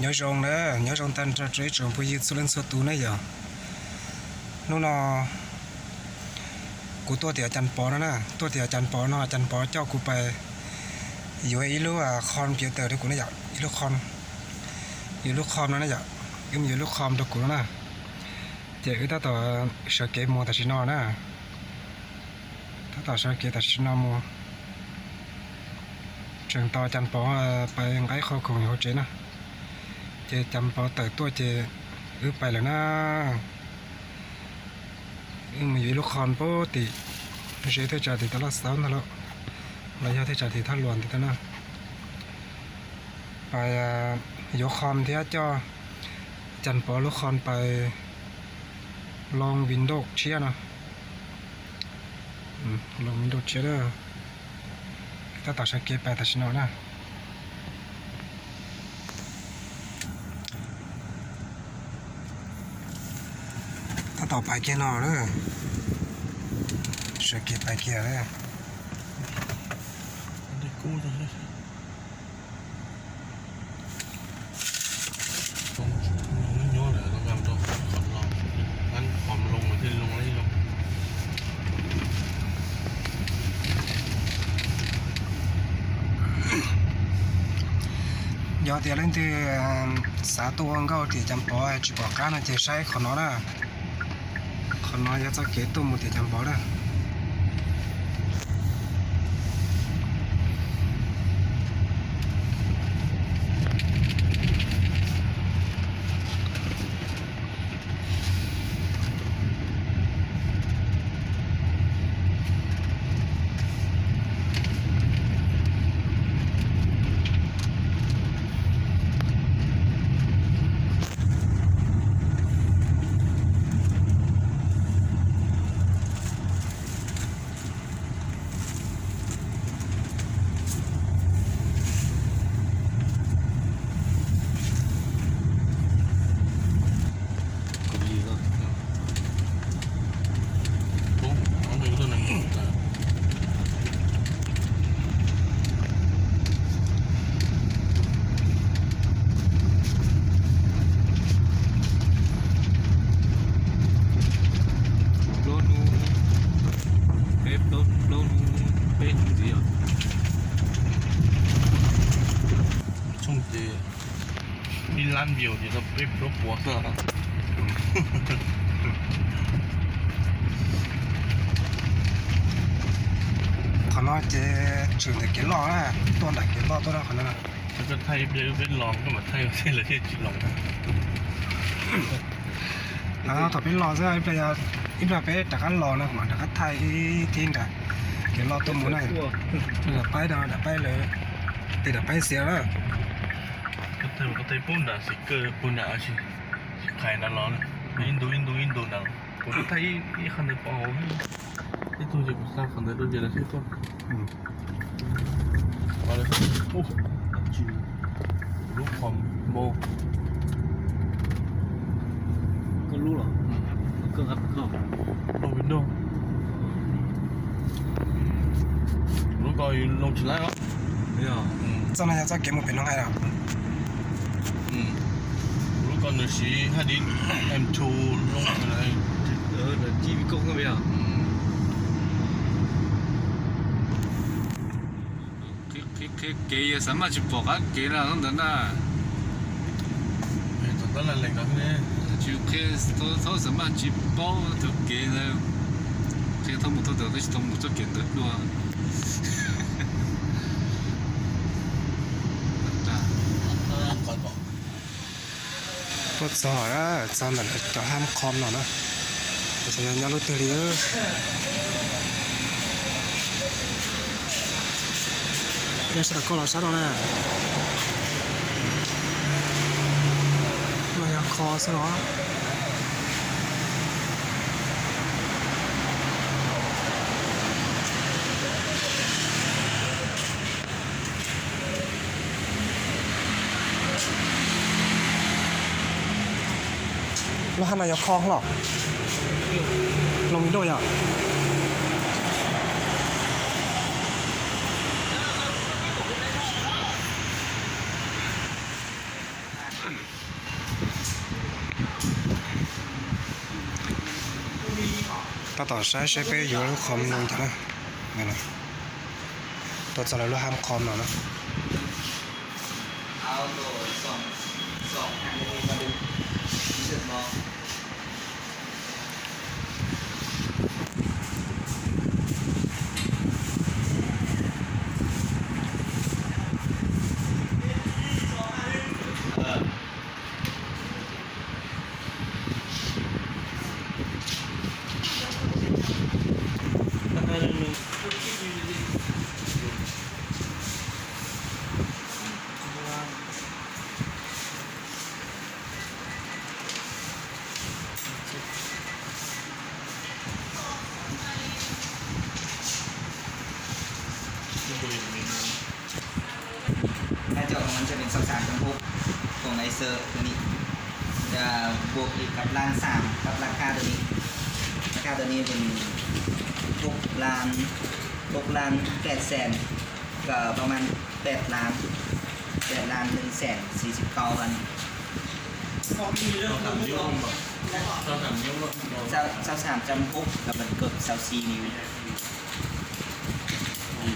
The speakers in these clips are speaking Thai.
nhớ rong nữa nhớ rong tan cho chơi trường bây giờ số lên số tu nữa giờ nóกูตัวเดียวจันปอนะตัวเดียวจันปอเนาะจันปอเจ้ากูไปอยู่ไอ้ลูกคอนเปียเตอร์ที่กูนี่อยากอีลูกคอนอยู่ลูกคอมนั่นอยากอยู่ลูกคอมตัวกูนะเจ้าถ้าต่อเชื่อเกมโมตัดชินอนะถ้าต่อเชื่อเกมตัดชินอโมเชิงต่อจันปอไปไอ้ข้อคงอยู่เจนะเจจันปอเติร์ตัวเจไปแล้วนะmìnhอยู่ลูกคอนปกติเชื่อเท่าจ่าที่ตลาดสาวนั่นแหละระยะเท่าจ่าที่ท่าหลวงที่นั่นไปยกคอมที่เจ้าจันปอลูกคอนไปลองวินโดว์เชียนะลองวินโดว์เชียร์ถ้าต่อชักเก็บไปแต่ชนะนะถ้าต่อไปเกี่ยนอเลยชักเก็บไปเกี่ยเลยได้กู้จังเลยต้องย้อนเลยต้องการตัวขอลองงั้นความลงมาที่ลงแล้วที่ลงยอดเดียวเล่นที่สาตัวก็ที่จำปอจีบอกกันนะจะใช้ขนอนะขนอจะเก็บตัวมุดที่จำปอนะร้านเดียวเดี๋ยวเราไปรบหัวเสือขนอจะชื่อแต่เกี่ยล้อนะตัวไหนเกี่ยล้อตัวนั้นขนอนะถ้าจะไทยเป็นลองก็มาไทยใช่เลยที่จีลองถ้าเป็นล้อซะอีไปแต่กันล้อนะมันแต่กันไทยทิ้งแต่เกี่ยล้อตัวหมูนั่นไปเดี๋ยวไปเลยติดไปเสียแล้วก็ไทยปุ่นด่าสิเกอร์ปุ่นด่าสิขายนั่นล้อนะอินโดนั่งปุ่นไทยอีขันเดปอที่ตัวจะกุศลขันเดตัวเจริญที่ตัวอะไรโอ้จิลูกคอมโบก็รู้หรอก็ครับก็ลงวินโดว์ลูกก็ลงชิ้นแรกแล้วเนี่ยเจ้าหน้าที่จะเก็บมันเป็นน้องไงล่ะ如果你是还得 M2 弄出来，那机比高个没有？给什么去博啊？给了弄的呢？哎，等到了那个呢，就给他什么去包都给了，给他们都得的，他们都给的了。ตัวสอนะจำแบบจะห้ามคอมหน่อยนะจะยังยันรถเตอรี่ยังสักก็รอสักหน่อยนะมายังคอซะหน่อยแล้วทำไมยกคล้องหรอลงวินโดว์อ่ะ เ ta tỏ sai sẽ bé yếu lúc khom luôn thế này này này tôi cho là lúc ham khom nào nó เอาตัวสองอันนี้มาดูรู้สึกมอง หน้าจอของมันจะเป็น23.6ของไอเซอร์ตัวนี้จะบวกอีกกับล้าน3กับราคาตัวนี้เป็น6 ล้าน8แสนก็ประมาณ8 ล้าน1แสน49,000 23.6กับมันเกือบ24 นิ้ว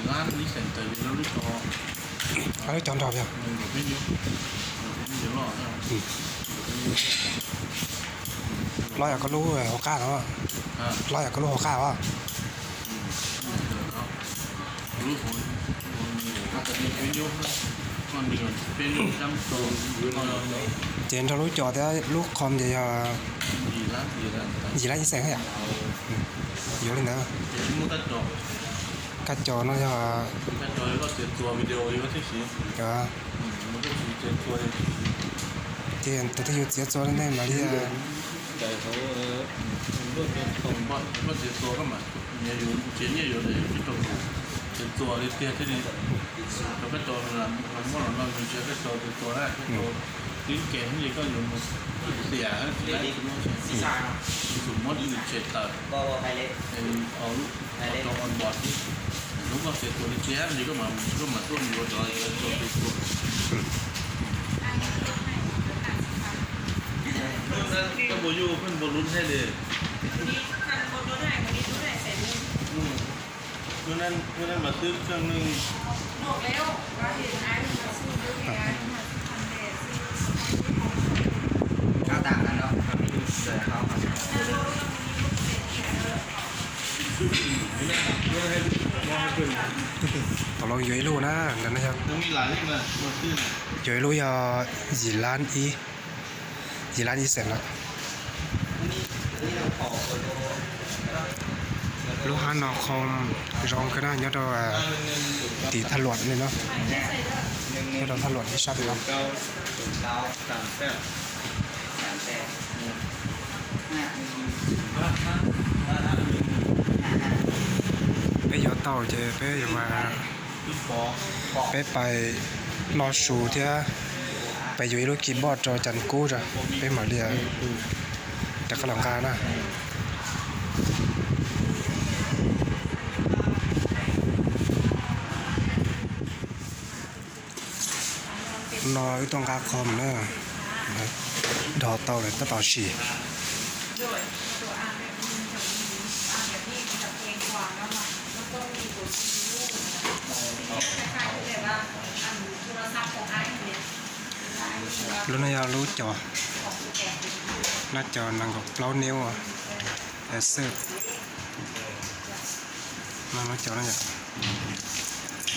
Lan đi sẵn tới nó lúc đó ấy chọn đọc chưa mình có biết nhớ lọ thôi lo là có lú hồ ca đó à lo là có lú hồ ca đó lúc hồi bên nhôm còn mình còn bên nhôm trăm số trên cho lú trò thế lú khom thì gì lắm gì lá như sáng hả yếu lên nữa mua tất cả cá trò nó cho tất cả có tiền tua video có thích gì cho một cái gì tiền tua đi tiền tôi thấy yếu cho nên mà đi cái số tổng bọn có tiền tua các mà nhiều nhiều để cái tổng tiền tua đi tiền thế đi cái trò là mỗi lần mình chơi cái trò tiền tua này cái trò tiếng kèm gì có dùng một xỉa đấy dùng mất đi chết tật ก็ไปเล็ก ở lúc cho con bọt đi lúc mà sẽ tuần chén thì có mà tuần nhiều rồi cho cái tuần cái bộ du phân bộ luôn thế đi cho nên màซื้อเครื่องนึง ข้าวต่างกันเนาะเสือเขา tao lo yếu luôn á nên nó cho ต้องมีหลายที่นะมาซื้อ yếu luôn giờ gì lan ý sẽ là นี่เราขอโอโต้ lúc hắn nó không rong cái này nhớ đâu tí thắt luận này nó nhớ đâu thắt luận cái sắp lắm เก้า เก้า สามแปด bây giờ tàu chứ bây giờ mà ขึ้นปอ bây phải lo sù thì bây giờ lúc keyboard cho chăn cú rồi bây mở liền để có lòng ca nè nói tông ca khom nữa đỏ tàu này tất tàu xì ด้วยตัวอ่านแบบนี้จะมีอ่านแบบนี้จะเพียงกว่าแล้วค่ะแล้วก็มีตัวซีรีส์คล้ายๆแบบว่าอ่านโทรศัพท์ของไอ้เนี่ย lúc này lúc cho ของแกะ nó cho năng gọc lâu néo à để sơ nó cho nó nhỉ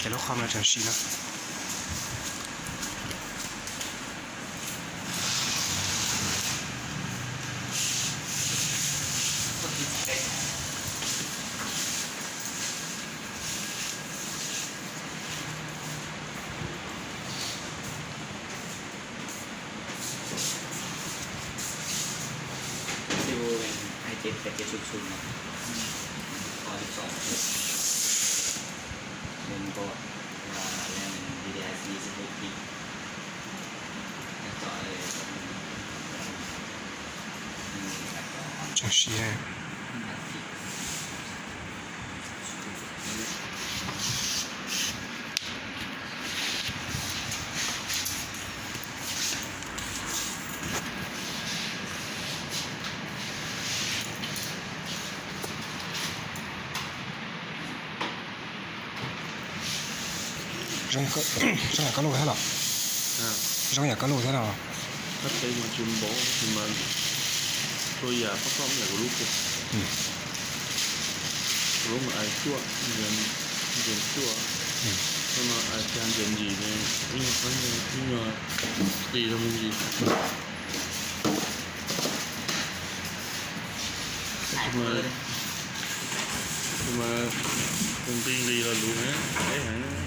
cái lúc không là trở xì nó ดูเป็นไอเจ็ดแต่เจ็ดชุดๆนะพอ12เป็นก็แรง DDI 46 กิกแล้วก็เลย trở xì này 扔个扔两个路才了， อ่า 扔两个路才了。 ถ้าไปมาชิมโบชิมมันตัวอย่างประกอบอย่างลูกเลยรู้มาไอ้ชั่วเรียนชั่วถ้ามาอาจารย์เรียนดีเนี่ยนี่เขาเนี่ยนี่มาตีทำมันดี ถ่ายเลย mà công ty đi là luôn á thấy hả